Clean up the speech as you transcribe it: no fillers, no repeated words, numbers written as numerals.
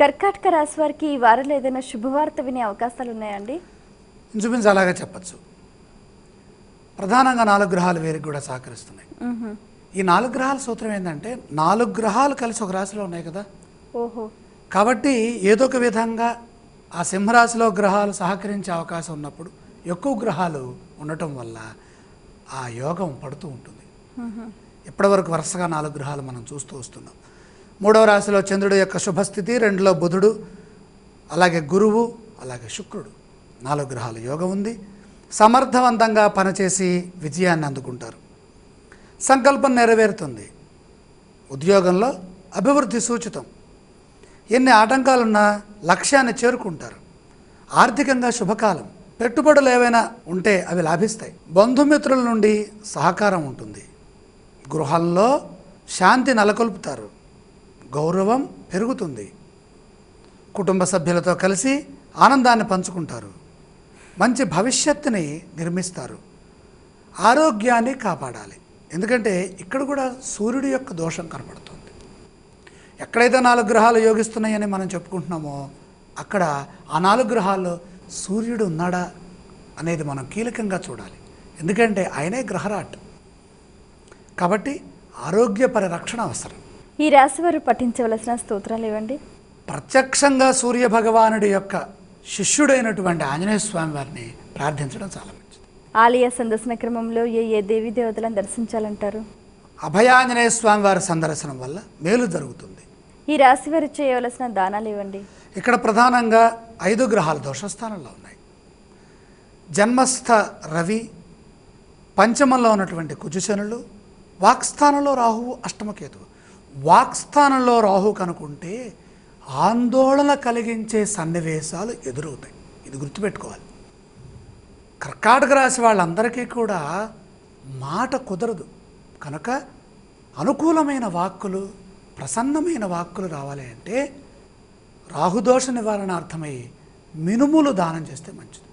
కర్కాటక రాశి వారికి ఈ వారంలో ఏదైనా శుభవార్త వినే అవకాశాలు ఉన్నాయండి? ఇంచుమించు అలాగే చెప్పచ్చు. ప్రధానంగా 4 గ్రహాలు వీరికి కూడా సహకరిస్తున్నాయి. ఈ 4 గ్రహాల సూత్రం ఏంటంటే 4 గ్రహాలు కలిసి ఒక రాశిలో ఉన్నాయి కదా. ఓహో. కాబట్టి ఏదో ఒక విధంగా ఆ సింహరాశిలో గ్రహాలు సహకరించే అవకాశం ఉన్నప్పుడు ఎక్కువ గ్రహాలు ఉండటం వల్ల ఆ యోగం పడుతూ ఉంటుంది. ఇప్పటివరకు వరుసగా 4 గ్రహాలు మనం చూస్తూ వస్తున్నాం. 3వ రాశిలో చంద్రుడు యొక్క శుభస్థితి, 2లో బుధుడు, అలాగే గురువు, అలాగే శుక్రుడు, 4 గ్రహాల యోగం ఉంది. సమర్థవంతంగా పనిచేసి విజయాన్ని అందుకుంటారు. సంకల్పం నెరవేరుతుంది. ఉద్యోగంలో అభివృద్ధి సూచితం. ఎన్ని ఆటంకాలున్నా లక్ష్యాన్ని చేరుకుంటారు. ఆర్థికంగా శుభకాలం. పెట్టుబడులు ఏవైనా ఉంటే అవి లాభిస్తాయి. బంధుమిత్రుల నుండి సహకారం ఉంటుంది. గృహంలో శాంతి నెలకొల్పుతారు. గౌరవం పెరుగుతుంది. కుటుంబ సభ్యులతో కలిసి ఆనందాన్ని పంచుకుంటారు. మంచి భవిష్యత్తుని నిర్మిస్తారు. ఆరోగ్యాన్ని కాపాడాలి. ఎందుకంటే ఇక్కడ కూడా సూర్యుడి యొక్క దోషం కనబడుతుంది. ఎక్కడైతే 4 గ్రహాలు యోగిస్తున్నాయని మనం చెప్పుకుంటున్నామో అక్కడ ఆ 4 గ్రహాల్లో సూర్యుడు ఉన్నాడా అనేది మనం కీలకంగా చూడాలి. ఎందుకంటే ఆయనే గ్రహరాట్. కాబట్టి ఆరోగ్య పరిరక్షణ అవసరం. ఈ రాశి వారు పఠించవలసిన స్తోత్రాలు ఇవ్వండి. ప్రత్యక్షంగా సూర్య భగవానుడి యొక్క శిష్యుడైనటువంటి ఆంజనేయ స్వామి వారిని ప్రార్థించడం చాలా మంచిది. ఆలయ సందర్శన క్రమంలో ఏ దేవీ దేవతలను దర్శించాలంటారు? అభయాంజనేయ స్వామి వారి సందర్శనం వల్ల మేలు జరుగుతుంది. ఈ రాశి వారు చేయవలసిన దానాలు ఇవ్వండి. ఇక్కడ ప్రధానంగా 5 గ్రహాలు దోషస్థానంలో ఉన్నాయి. జన్మస్థ రవి, పంచమంలో ఉన్నటువంటి కుజశనులు, వాక్స్థానంలో రాహువు, అష్టమకేతువు. వాక్స్థానంలో రాహు కనుకుంటే ఆందోళన కలిగించే సన్నివేశాలు ఎదురవుతాయి. ఇది గుర్తుపెట్టుకోవాలి. కర్కాటక రాశి వాళ్ళందరికీ కూడా మాట కుదరదు కనుక అనుకూలమైన వాక్కులు, ప్రసన్నమైన వాక్కులు రావాలి అంటే రాహుదోష నివారణార్థమై మినుములు దానం చేస్తే మంచిది.